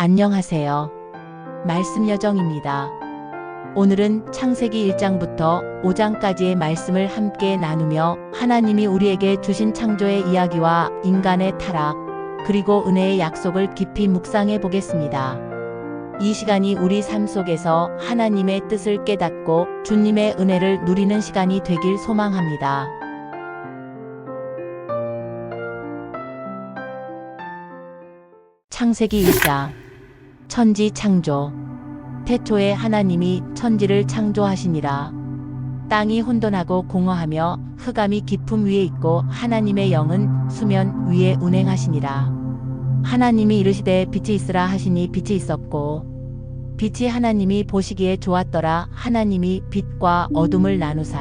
안녕하세요. 말씀 여정입니다. 오늘은 창세기 1장부터 5장까지의 말씀을 함께 나누며 하나님이 우리에게 주신 창조의 이야기와 인간의 타락, 그리고 은혜의 약속을 깊이 묵상해 보겠습니다. 이 시간이 우리 삶 속에서 하나님의 뜻을 깨닫고 주님의 은혜를 누리는 시간이 되길 소망합니다. 창세기 1장 천지 창조. 태초에 하나님이 천지를 창조하시니라. 땅이 혼돈하고 공허하며 흑암이 깊음 위에 있고 하나님의 영은 수면 위에 운행하시니라. 하나님이 이르시되 빛이 있으라 하시니 빛이 있었고 빛이 하나님이 보시기에 좋았더라. 하나님이 빛과 어둠을 나누사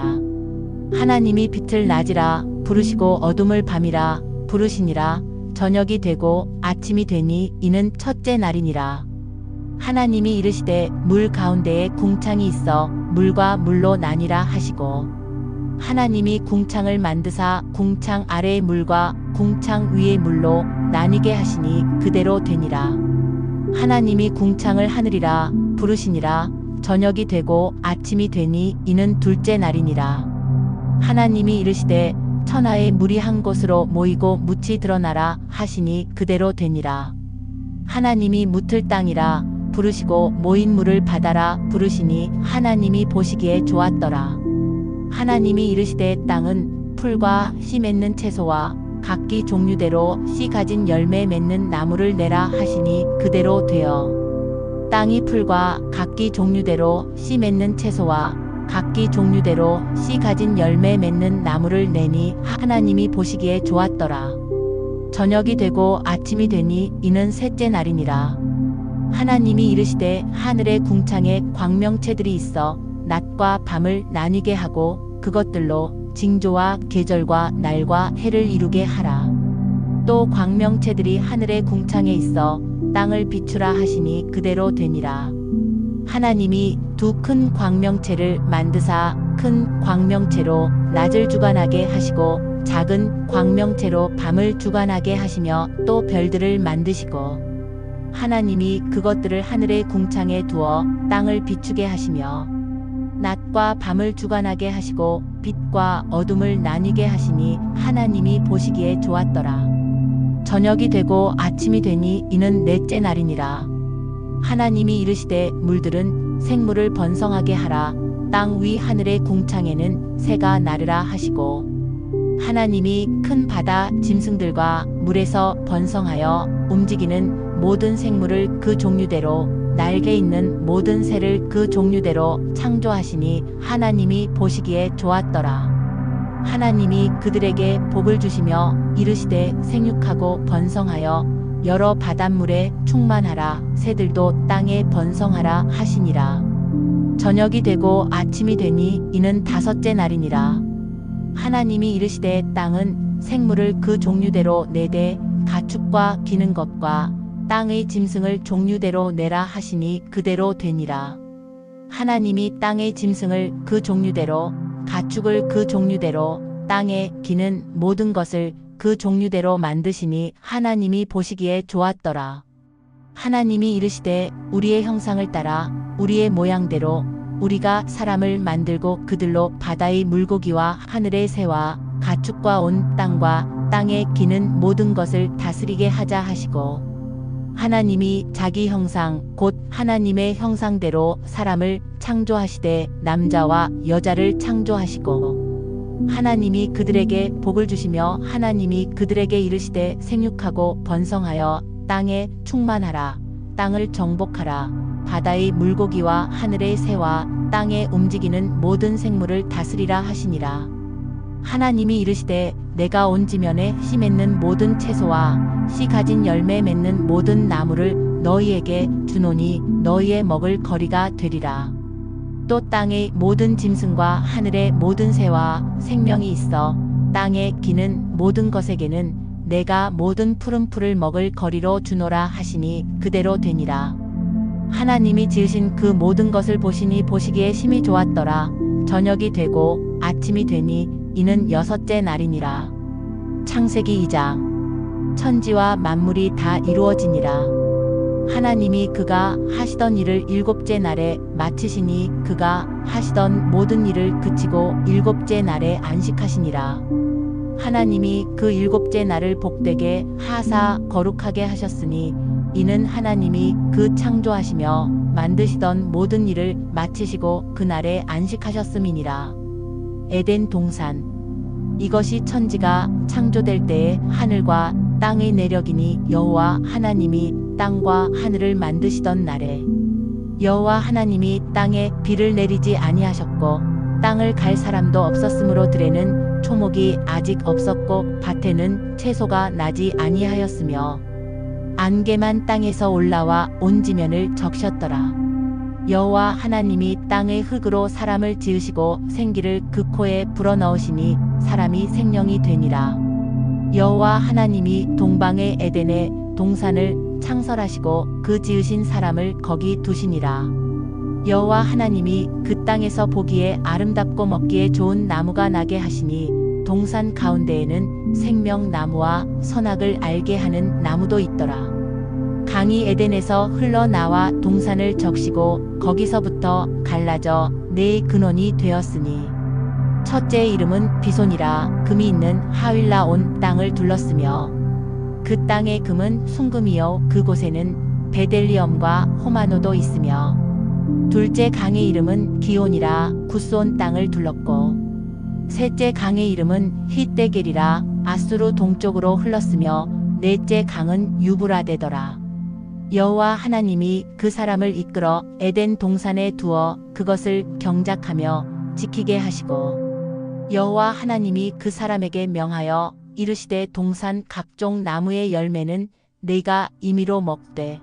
하나님이 빛을 낮이라 부르시고 어둠을 밤이라 부르시니라. 저녁이 되고 아침이 되니 이는 첫째 날이니라. 하나님이 이르시되 물 가운데에 궁창이 있어 물과 물로 나뉘라 하시고 하나님이 궁창을 만드사 궁창 아래의 물과 궁창 위의 물로 나뉘게 하시니 그대로 되니라. 하나님이 궁창을 하늘이라 부르시니라. 저녁이 되고 아침이 되니 이는 둘째 날이니라. 하나님이 이르시되 천하의 물이 한 곳으로 모이고 묻이 드러나라 하시니 그대로 되니라. 하나님이 묻을 땅이라 부르시고 모인 물을 바다라 부르시니 하나님이 보시기에 좋았더라. 하나님이 이르시되 땅은 풀과 씨 맺는 채소와 각기 종류대로 씨 가진 열매 맺는 나무를 내라 하시니 그대로 되어 땅이 풀과 각기 종류대로 씨 맺는 채소와 각기 종류대로 씨 가진 열매 맺는 나무를 내니 하나님이 보시기에 좋았더라. 저녁이 되고 아침이 되니 이는 셋째 날이니라. 하나님이 이르시되 하늘의 궁창에 광명체들이 있어 낮과 밤을 나뉘게 하고 그것들로 징조와 계절과 날과 해를 이루게 하라. 또 광명체들이 하늘의 궁창에 있어 땅을 비추라 하시니 그대로 되니라. 하나님이 두 큰 광명체를 만드사 큰 광명체로 낮을 주관하게 하시고 작은 광명체로 밤을 주관하게 하시며 또 별들을 만드시고 하나님이 그것들을 하늘의 궁창에 두어 땅을 비추게 하시며 낮과 밤을 주관하게 하시고 빛과 어둠을 나뉘게 하시니 하나님이 보시기에 좋았더라. 저녁이 되고 아침이 되니 이는 넷째 날이니라. 하나님이 이르시되 물들은 생물을 번성하게 하라. 땅 위 하늘의 궁창에는 새가 나르라 하시고 하나님이 큰 바다 짐승들과 물에서 번성하여 움직이는 모든 생물을 그 종류대로 날개 있는 모든 새를 그 종류대로 창조하시니 하나님이 보시기에 좋았더라. 하나님이 그들에게 복을 주시며 이르시되 생육하고 번성하여 여러 바닷물에 충만하라. 새들도 땅에 번성하라 하시니라. 저녁이 되고 아침이 되니 이는 다섯째 날이니라. 하나님이 이르시되 땅은 생물을 그 종류대로 내되 가축과 기는 것과 땅의 짐승을 종류대로 내라 하시니 그대로 되니라. 하나님이 땅의 짐승을 그 종류대로 가축을 그 종류대로 땅에 기는 모든 것을 그 종류대로 만드시니 하나님이 보시기에 좋았더라. 하나님이 이르시되 우리의 형상을 따라 우리의 모양대로 우리가 사람을 만들고 그들로 바다의 물고기와 하늘의 새와 가축과 온 땅과 땅에 기는 모든 것을 다스리게 하자 하시고 하나님이 자기 형상 곧 하나님의 형상대로 사람을 창조하시되 남자와 여자를 창조하시고 하나님이 그들에게 복을 주시며 하나님이 그들에게 이르시되 생육하고 번성하여 땅에 충만하라. 땅을 정복하라. 바다의 물고기와 하늘의 새와 땅에 움직이는 모든 생물을 다스리라 하시니라. 하나님이 이르시되 내가 온 지면에 씨 맺는 모든 채소와 씨 가진 열매 맺는 모든 나무를 너희에게 주노니 너희의 먹을 거리가 되리라. 또 땅의 모든 짐승과 하늘의 모든 새와 생명이 있어 땅에 기는 모든 것에게는 내가 모든 푸른 풀을 먹을 거리로 주노라 하시니 그대로 되니라. 하나님이 지으신 그 모든 것을 보시니 보시기에 심히 좋았더라. 저녁이 되고 아침이 되니 이는 여섯째 날이니라. 창세기 2장 천지와 만물이 다 이루어지니라. 하나님이 그가 하시던 일을 일곱째 날에 마치시니 그가 하시던 모든 일을 그치고 일곱째 날에 안식하시니라. 하나님이 그 일곱째 날을 복되게 하사 거룩하게 하셨으니 이는 하나님이 그 창조하시며 만드시던 모든 일을 마치시고 그날에 안식하셨음이니라. 에덴 동산. 이것이 천지가 창조될 때에 하늘과 땅의 내력이니 여호와 하나님이 땅과 하늘을 만드시던 날에 여호와 하나님이 땅에 비를 내리지 아니하셨고 땅을 갈 사람도 없었으므로 들에는 초목이 아직 없었고 밭에는 채소가 나지 아니하였으며 안개만 땅에서 올라와 온 지면을 적셨더라. 여호와 하나님이 땅의 흙으로 사람을 지으시고 생기를 그 코에 불어넣으시니 사람이 생명이 되니라. 여호와 하나님이 동방의 에덴에 동산을 창설하시고 그 지으신 사람을 거기 두시니라. 여호와 하나님이 그 땅에서 보기에 아름답고 먹기에 좋은 나무가 나게 하시니 동산 가운데에는 생명나무와 선악을 알게 하는 나무도 있더라. 강이 에덴에서 흘러나와 동산을 적시고 거기서부터 갈라져 네 근원이 되었으니 첫째의 이름은 비손이라. 금이 있는 하윌라 온 땅을 둘렀으며 그 땅의 금은 순금이요 그곳에는 베델리엄과 호마노도 있으며 둘째 강의 이름은 기온이라. 구스온 땅을 둘렀고 셋째 강의 이름은 히데겔이라. 아수르 동쪽으로 흘렀으며 넷째 강은 유브라데더라. 여호와 하나님이 그 사람을 이끌어 에덴 동산에 두어 그것을 경작하며 지키게 하시고 여호와 하나님이 그 사람에게 명하여 이르시되 동산 각종 나무의 열매는 네가 임의로 먹되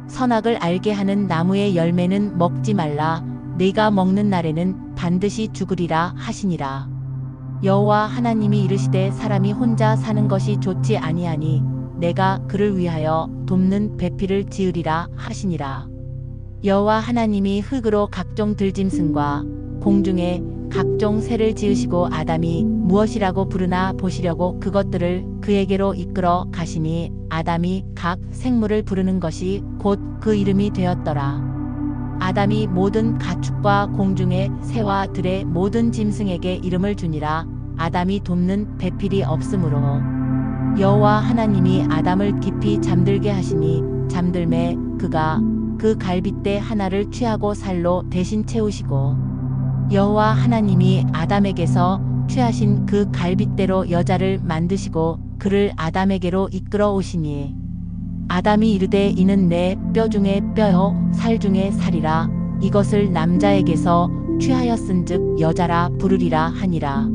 선악을 알게 하는 나무의 열매는 먹지 말라. 네가 먹는 날에는 반드시 죽으리라 하시니라. 여호와 하나님이 이르시되 사람이 혼자 사는 것이 좋지 아니하니 내가 그를 위하여 돕는 배필을 지으리라 하시니라. 여호와 하나님이 흙으로 각종 들짐승과 공중에 각종 새를 지으시고 아담이 무엇이라고 부르나 보시려고 그것들을 그에게로 이끌어 가시니 아담이 각 생물을 부르는 것이 곧 그 이름이 되었더라. 아담이 모든 가축과 공중의 새와 들의 모든 짐승에게 이름을 주니라. 아담이 돕는 배필이 없으므로 여호와 하나님이 아담을 깊이 잠들게 하시니 잠들매 그가 그 갈빗대 하나를 취하고 살로 대신 채우시고 여호와 하나님이 아담에게서 취하신 그 갈빗대로 여자를 만드시고 그를 아담에게로 이끌어 오시니 아담이 이르되 이는 내 뼈 중에 뼈요 살 중에 살이라. 이것을 남자에게서 취하였은즉 여자라 부르리라 하니라.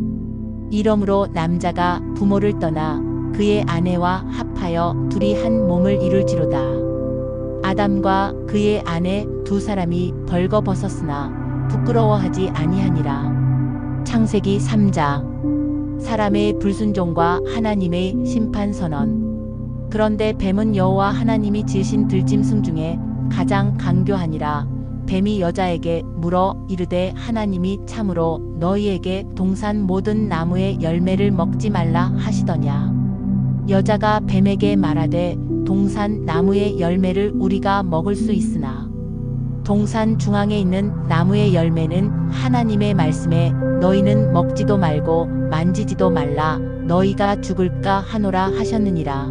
이러므로 남자가 부모를 떠나 그의 아내와 합하여 둘이 한 몸을 이룰지로다. 아담과 그의 아내 두 사람이 벌거벗었으나 부끄러워하지 아니하니라. 창세기 3장. 사람의 불순종과 하나님의 심판선언. 그런데 뱀은 여호와 하나님이 지으신 들짐승 중에 가장 간교하니라. 뱀이 여자에게 물어 이르되 하나님이 참으로 너희에게 동산 모든 나무의 열매를 먹지 말라 하시더냐. 여자가 뱀에게 말하되 동산 나무의 열매를 우리가 먹을 수 있으나 동산 중앙에 있는 나무의 열매는 하나님의 말씀에 너희는 먹지도 말고 만지지도 말라 너희가 죽을까 하노라 하셨느니라.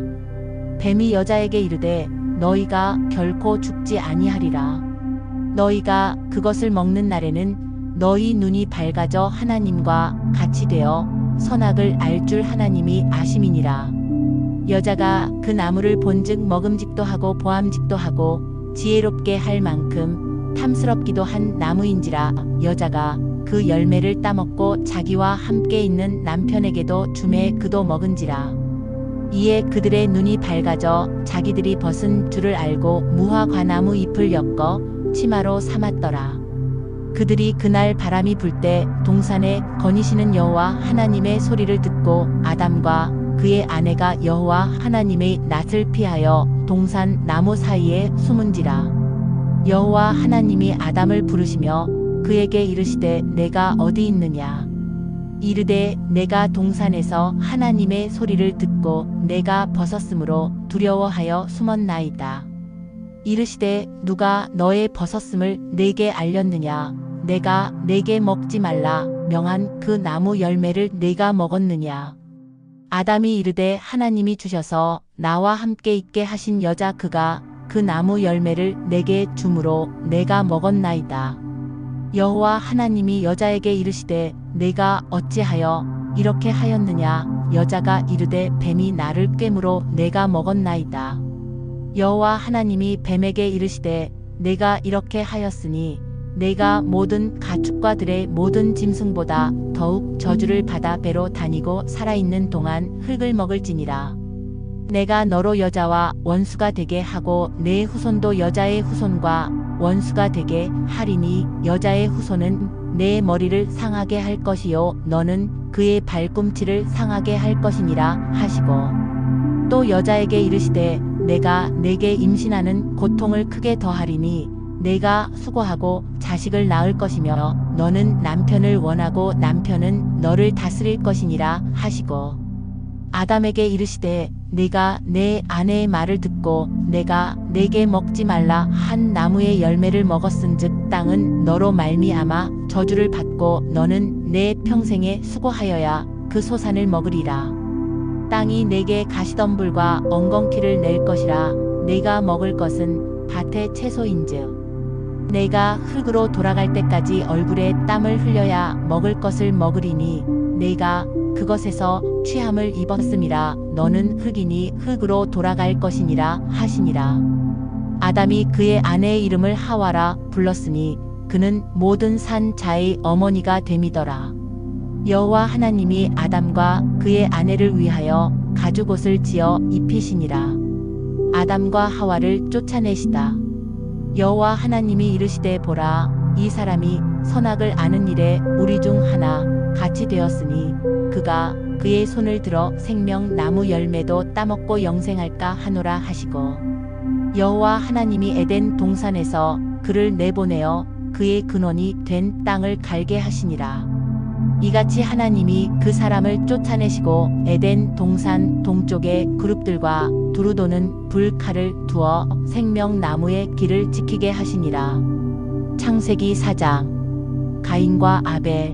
뱀이 여자에게 이르되 너희가 결코 죽지 아니하리라. 너희가 그것을 먹는 날에는 너희 눈이 밝아져 하나님과 같이 되어 선악을 알 줄 하나님이 아심이니라. 여자가 그 나무를 본즉 먹음직도 하고 보암직도 하고 지혜롭게 할 만큼 탐스럽기도 한 나무인지라. 여자가 그 열매를 따먹고 자기와 함께 있는 남편에게도 주매 그도 먹은지라. 이에 그들의 눈이 밝아져 자기들이 벗은 줄을 알고 무화과나무 잎을 엮어 치마로 삼았더라. 그들이 그날 바람이 불 때 동산에 거니시는 여호와 하나님의 소리를 듣고 아담과 그의 아내가 여호와 하나님의 낯을 피하여 동산 나무 사이에 숨은지라. 여호와 하나님이 아담을 부르시며 그에게 이르시되 내가 어디 있느냐. 이르되 내가 동산에서 하나님의 소리를 듣고 내가 벗었으므로 두려워하여 숨었나이다. 이르시되 누가 너의 벗었음을 내게 알렸느냐? 내가 내게 먹지 말라 명한 그 나무 열매를 내가 먹었느냐? 아담이 이르되 하나님이 주셔서 나와 함께 있게 하신 여자 그가 그 나무 열매를 내게 주므로 내가 먹었나이다. 여호와 하나님이 여자에게 이르시되 내가 어찌하여 이렇게 하였느냐? 여자가 이르되 뱀이 나를 꿰므로 내가 먹었나이다. 여호와 하나님이 뱀에게 이르시되 내가 이렇게 하였으니 내가 모든 가축과 들의 모든 짐승보다 더욱 저주를 받아 배로 다니고 살아있는 동안 흙을 먹을지니라. 내가 너로 여자와 원수가 되게 하고 내 후손도 여자의 후손과 원수가 되게 하리니 여자의 후손은 내 머리를 상하게 할 것이요 너는 그의 발꿈치를 상하게 할 것이니라 하시고 또 여자에게 이르시되 내가 내게 임신하는 고통을 크게 더하리니 내가 수고하고 자식을 낳을 것이며 너는 남편을 원하고 남편은 너를 다스릴 것이니라 하시고 아담에게 이르시되 네가 내 아내의 말을 듣고 내가 내게 먹지 말라 한 나무의 열매를 먹었은즉 땅은 너로 말미암아 저주를 받고 너는 내 평생에 수고하여야 그 소산을 먹으리라. 땅이 내게 가시덤불과 엉겅퀴를 낼 것이라. 내가 먹을 것은 밭의 채소인즉 내가 흙으로 돌아갈 때까지 얼굴에 땀을 흘려야 먹을 것을 먹으리니 내가 그것에서 취함을 입었음이라. 너는 흙이니 흙으로 돌아갈 것이니라 하시니라. 아담이 그의 아내의 이름을 하와라 불렀으니 그는 모든 산 자의 어머니가 됨이더라. 여호와 하나님이 아담과 그의 아내를 위하여 가죽옷을 지어 입히시니라. 아담과 하와를 쫓아내시다. 여호와 하나님이 이르시되 보라 이 사람이 선악을 아는 일에 우리 중 하나 같이 되었으니 그가 그의 손을 들어 생명 나무 열매도 따먹고 영생할까 하노라 하시고 여호와 하나님이 에덴 동산에서 그를 내보내어 그의 근원이 된 땅을 갈게 하시니라. 이같이 하나님이 그 사람을 쫓아내시고 에덴 동산 동쪽에 그룹들과 두루 도는 불칼을 두어 생명나무의 길을 지키게 하시니라. 창세기 4장. 가인과 아벨.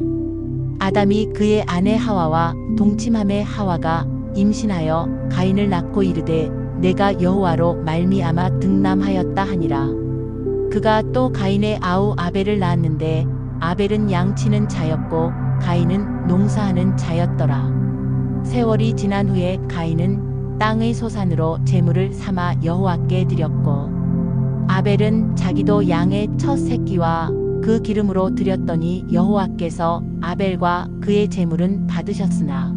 아담이 그의 아내 하와와 동침함에 하와가 임신하여 가인을 낳고 이르되 내가 여호와로 말미암아 등남하였다 하니라. 그가 또 가인의 아우 아벨을 낳았는데 아벨은 양치는 자였고 가인은 농사하는 자였더라. 세월이 지난 후에 가인은 땅의 소산으로 제물을 삼아 여호와께 드렸고 아벨은 자기도 양의 첫 새끼와 그 기름으로 드렸더니 여호와께서 아벨과 그의 제물은 받으셨으나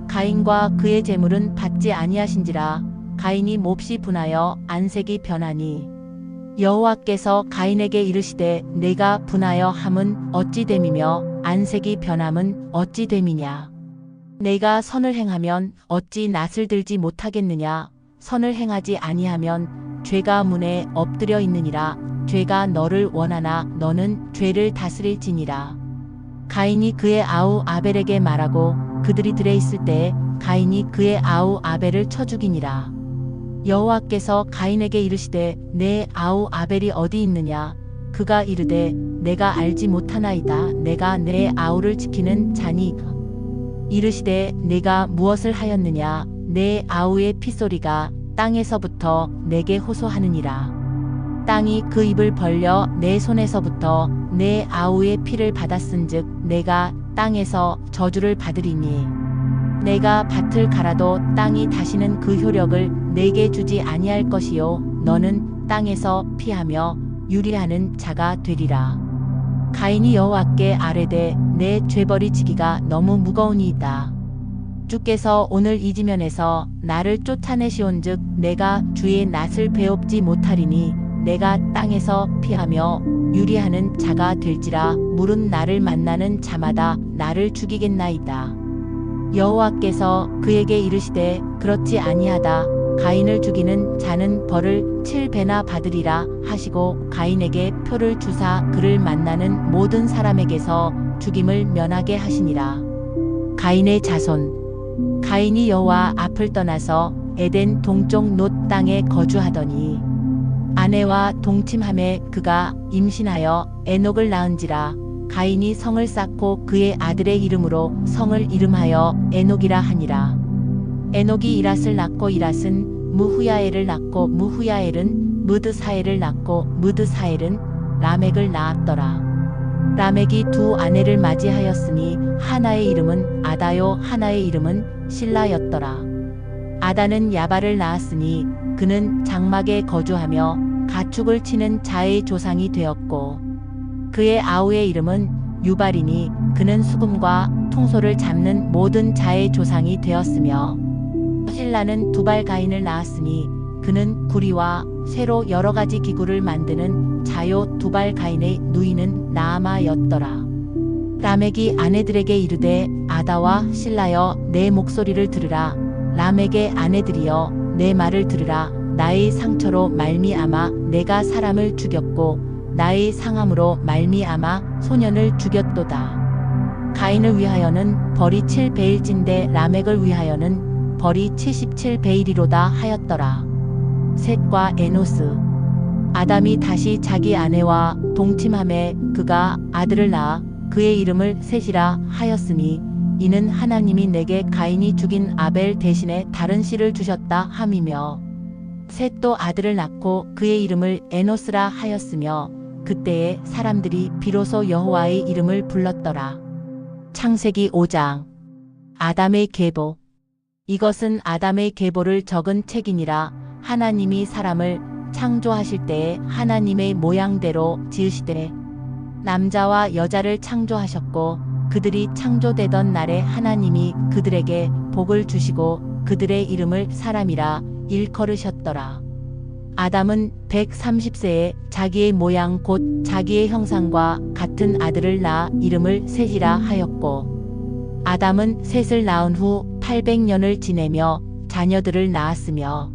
가인과 그의 제물은 받지 아니하신지라. 가인이 몹시 분하여 안색이 변하니 여호와께서 가인에게 이르시되 내가 분하여 함은 어찌 됨이며 안색이 변함은 어찌 됨이냐. 내가 선을 행하면 어찌 낯을 들지 못하겠느냐. 선을 행하지 아니하면 죄가 문에 엎드려 있느니라. 죄가 너를 원하나 너는 죄를 다스릴지니라. 가인이 그의 아우 아벨에게 말하고 그들이 들에 있을 때에 가인이 그의 아우 아벨을 쳐 죽이니라. 여호와께서 가인에게 이르시되 내 아우 아벨이 어디 있느냐. 그가 이르되 내가 알지 못하나이다. 내가 내 아우를 지키는 자니. 이르시되 내가 무엇을 하였느냐. 내 아우의 핏소리가 땅에서부터 내게 호소하느니라. 땅이 그 입을 벌려 내 손에서부터 내 아우의 피를 받았은즉 내가 땅에서 저주를 받으리니 내가 밭을 갈아도 땅이 다시는 그 효력을 내게 주지 아니할 것이요 너는 땅에서 피하며 유리하는 자가 되리라. 가인이 여호와께 아뢰되 내 죄벌이 지기가 너무 무거우니이다. 주께서 오늘 이 지면에서 나를 쫓아내시온즉 내가 주의 낯을 배웁지 못하리니 내가 땅에서 피하며 유리하는 자가 될지라. 물은 나를 만나는 자마다 나를 죽이겠나이다. 여호와께서 그에게 이르시되 그렇지 아니하다. 가인을 죽이는 자는 벌을 7배나 받으리라 하시고 가인에게 표를 주사 그를 만나는 모든 사람에게서 죽임을 면하게 하시니라. 가인의 자손. 가인이 여호와 앞을 떠나서 에덴 동쪽 놋 땅에 거주하더니 아내와 동침함에 그가 임신하여 에녹을 낳은지라. 가인이 성을 쌓고 그의 아들의 이름으로 성을 이름하여 에녹이라 하니라. 에녹이 이랏을 낳고 이랏은 무후야엘을 낳고 무후야엘은 무드사엘을 낳고 무드사엘은 라멕을 낳았더라. 라멕이 두 아내를 맞이하였으니 하나의 이름은 아다요 하나의 이름은 실라였더라. 아다는 야발을 낳았으니 그는 장막에 거주하며 가축을 치는 자의 조상이 되었고 그의 아우의 이름은 유발이니 그는 수금과 통소를 잡는 모든 자의 조상이 되었으며 실라는 두발 가인을 낳았으니 그는 구리와 쇠로 여러 가지 기구를 만드는 자요 두발 가인의 누이는 나아마였더라. 라멕이 아내들에게 이르되 아다와 실라여 내 목소리를 들으라. 라멕의 아내들이여 내 말을 들으라. 나의 상처로 말미암아 내가 사람을 죽였고 나의 상함으로 말미암아 소년을 죽였도다. 가인을 위하여는 벌이 7베일진데 라멕을 위하여는 벌이 77베일이로다 하였더라. 셋과 에노스. 아담이 다시 자기 아내와 동침함에 그가 아들을 낳아 그의 이름을 셋이라 하였으니 이는 하나님이 내게 가인이 죽인 아벨 대신에 다른 씨를 주셨다 함이며 셋도 아들을 낳고 그의 이름을 에노스라 하였으며 그때에 사람들이 비로소 여호와의 이름을 불렀더라. 창세기 5장. 아담의 계보. 이것은 아담의 계보를 적은 책이니라. 하나님이 사람을 창조하실 때에 하나님의 모양대로 지으시되 남자와 여자를 창조하셨고 그들이 창조되던 날에 하나님이 그들에게 복을 주시고 그들의 이름을 사람이라 일컬으셨더라. 아담은 130세에 자기의 모양 곧 자기의 형상과 같은 아들을 낳아 이름을 셋이라 하였고 아담은 셋을 낳은 후 800년을 지내며 자녀들을 낳았으며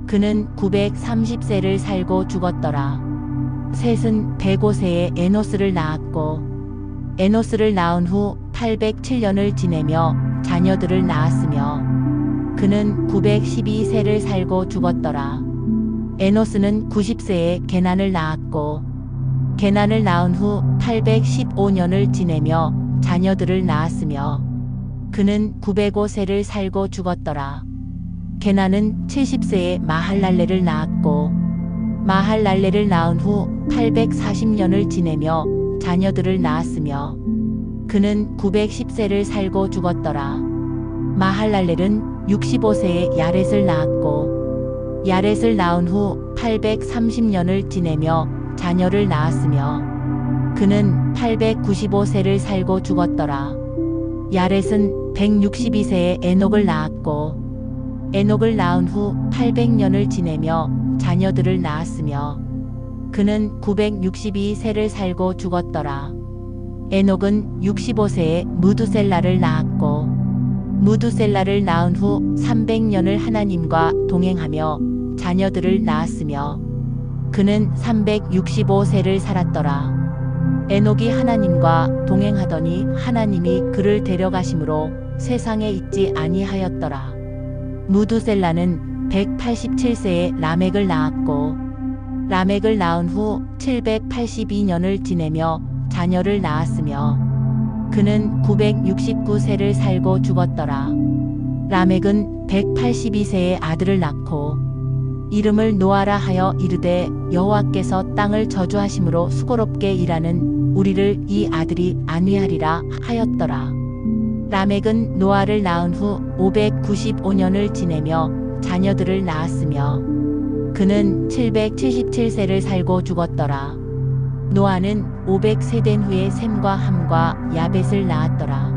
그는 930세를 살고 죽었더라. 셋은 105세에 에노스를 낳았고 에노스를 낳은 후 807년을 지내며 자녀들을 낳았으며 그는 912세를 살고 죽었더라. 에노스는 90세에 게난을 낳았고 게난을 낳은 후 815년을 지내며 자녀들을 낳았으며 그는 905세를 살고 죽었더라. 게난은 70세에 마할랄레를 낳았고 마할랄레를 낳은 후 840년을 지내며 자녀들을 낳았으며 그는 910세를 살고 죽었더라. 마할랄렐은 65세에 야렛을 낳았고 야렛을 낳은 후 830년을 지내며 자녀를 낳았으며 그는 895세를 살고 죽었더라. 야렛은 162세에 에녹을 낳았고 에녹을 낳은 후 800년을 지내며 자녀들을 낳았으며 그는 962세를 살고 죽었더라. 에녹은 65세에 무두셀라를 낳았고 무두셀라를 낳은 후 300년을 하나님과 동행하며 자녀들을 낳았으며 그는 365세를 살았더라. 에녹이 하나님과 동행하더니 하나님이 그를 데려가심으로 세상에 있지 아니하였더라. 무두셀라는 187세에 라멕을 낳았고 라멕을 낳은 후 782년을 지내며 자녀를 낳았으며 그는 969세를 살고 죽었더라. 라멕은 182세에 아들을 낳고 이름을 노아라 하여 이르되 여호와께서 땅을 저주하심으로 수고롭게 일하는 우리를 이 아들이 안위하리라 하였더라. 라멕은 노아를 낳은 후 595년을 지내며 자녀들을 낳았으며 그는 777세를 살고 죽었더라. 노아는 500세 된 후에 셈과 함과 야벳을 낳았더라.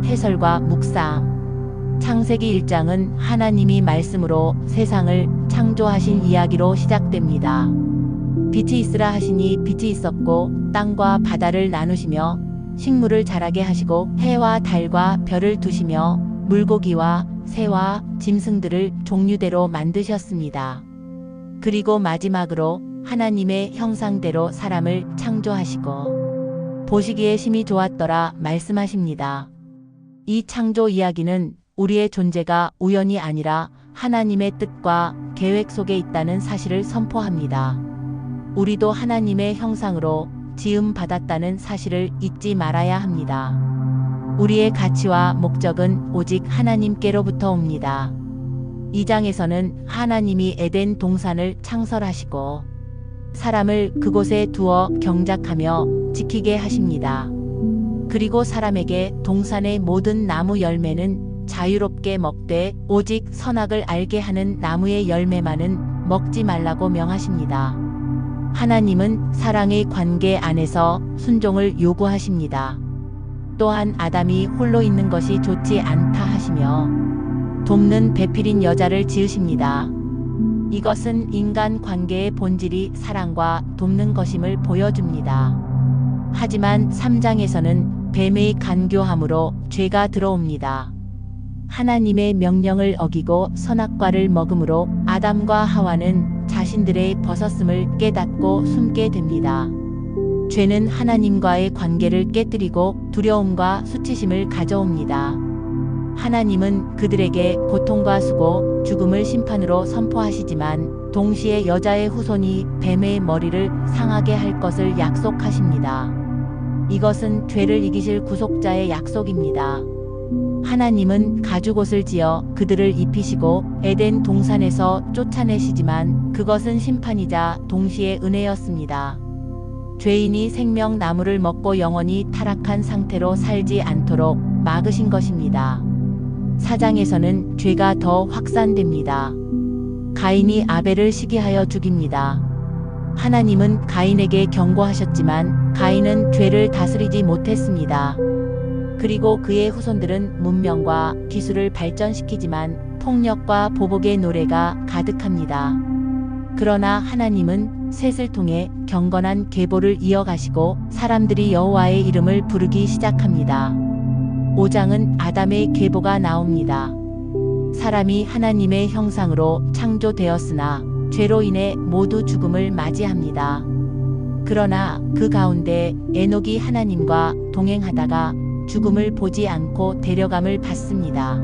해설과 묵상. 창세기 1장은 하나님이 말씀으로 세상을 창조하신 이야기로 시작됩니다. 빛이 있으라 하시니 빛이 있었고 땅과 바다를 나누시며 식물을 자라게 하시고 해와 달과 별을 두시며 물고기와 새와 짐승들을 종류대로 만드셨습니다. 그리고 마지막으로 하나님의 형상대로 사람을 창조하시고 보시기에 심히 좋았더라 말씀하십니다. 이 창조 이야기는 우리의 존재가 우연이 아니라 하나님의 뜻과 계획 속에 있다는 사실을 선포합니다. 우리도 하나님의 형상으로 지음받았다는 사실을 잊지 말아야 합니다. 우리의 가치와 목적은 오직 하나님께로부터 옵니다. 2장에서는 하나님이 에덴 동산을 창설하시고 사람을 그곳에 두어 경작하며 지키게 하십니다. 그리고 사람에게 동산의 모든 나무 열매는 자유롭게 먹되 오직 선악을 알게 하는 나무의 열매만은 먹지 말라고 명하십니다. 하나님은 사랑의 관계 안에서 순종을 요구하십니다. 또한 아담이 홀로 있는 것이 좋지 않다 하시며 돕는 배필인 여자를 지으십니다. 이것은 인간 관계의 본질이 사랑과 돕는 것임을 보여줍니다. 하지만 3장에서는 뱀의 간교함으로 죄가 들어옵니다. 하나님의 명령을 어기고 선악과를 먹음으로 아담과 하와는 자신들의 벗었음을 깨닫고 숨게 됩니다. 죄는 하나님과의 관계를 깨뜨리고 두려움과 수치심을 가져옵니다. 하나님은 그들에게 고통과 수고, 죽음을 심판으로 선포하시지만 동시에 여자의 후손이 뱀의 머리를 상하게 할 것을 약속하십니다. 이것은 죄를 이기실 구속자의 약속입니다. 하나님은 가죽옷을 지어 그들을 입히시고 에덴 동산에서 쫓아내시지만 그것은 심판이자 동시에 은혜였습니다. 죄인이 생명나무를 먹고 영원히 타락한 상태로 살지 않도록 막으신 것입니다. 4장에서는 죄가 더 확산됩니다. 가인이 아벨을 시기하여 죽입니다. 하나님은 가인에게 경고하셨지만 가인은 죄를 다스리지 못했습니다. 그리고 그의 후손들은 문명과 기술을 발전시키지만 폭력과 보복의 노래가 가득합니다. 그러나 하나님은 셋을 통해 경건한 계보를 이어가시고 사람들이 여호와의 이름을 부르기 시작합니다. 5장은 아담의 계보가 나옵니다. 사람이 하나님의 형상으로 창조되었으나 죄로 인해 모두 죽음을 맞이합니다. 그러나 그 가운데 에녹이 하나님과 동행하다가 죽음을 보지 않고 데려감을 받습니다.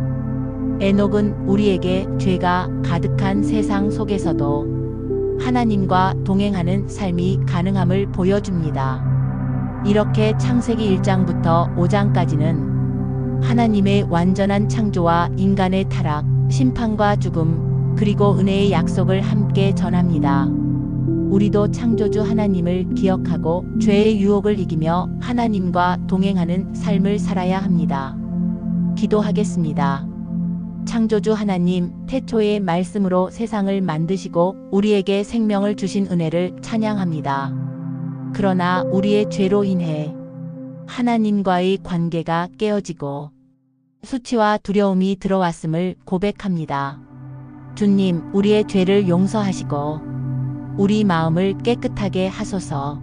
에녹은 우리에게 죄가 가득한 세상 속에서도 하나님과 동행하는 삶이 가능함을 보여줍니다. 이렇게 창세기 1장부터 5장까지는 하나님의 완전한 창조와 인간의 타락, 심판과 죽음, 그리고 은혜의 약속을 함께 전합니다. 우리도 창조주 하나님을 기억하고 죄의 유혹을 이기며 하나님과 동행하는 삶을 살아야 합니다. 기도하겠습니다. 창조주 하나님, 태초의 말씀으로 세상을 만드시고 우리에게 생명을 주신 은혜를 찬양합니다. 그러나 우리의 죄로 인해 하나님과의 관계가 깨어지고 수치와 두려움이 들어왔음을 고백합니다. 주님, 우리의 죄를 용서하시고 우리 마음을 깨끗하게 하소서.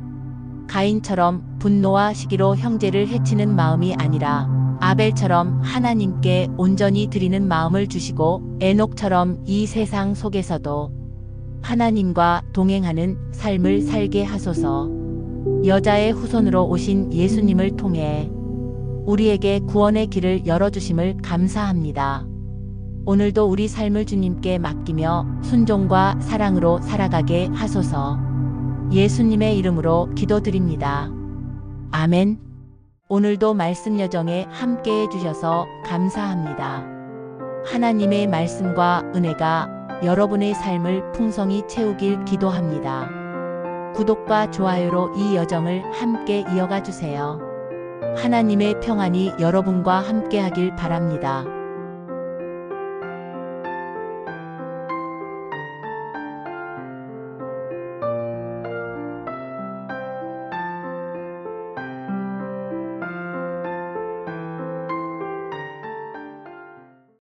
가인처럼 분노와 시기로 형제를 해치는 마음이 아니라 아벨처럼 하나님께 온전히 드리는 마음을 주시고 에녹처럼 이 세상 속에서도 하나님과 동행하는 삶을 살게 하소서. 여자의 후손으로 오신 예수님을 통해 우리에게 구원의 길을 열어주심을 감사합니다. 오늘도 우리 삶을 주님께 맡기며 순종과 사랑으로 살아가게 하소서. 예수님의 이름으로 기도드립니다. 아멘. 오늘도 말씀 여정에 함께 해주셔서 감사합니다. 하나님의 말씀과 은혜가 여러분의 삶을 풍성히 채우길 기도합니다. 구독과 좋아요로 이 여정을 함께 이어가 주세요. 하나님의 평안이 여러분과 함께 하길 바랍니다.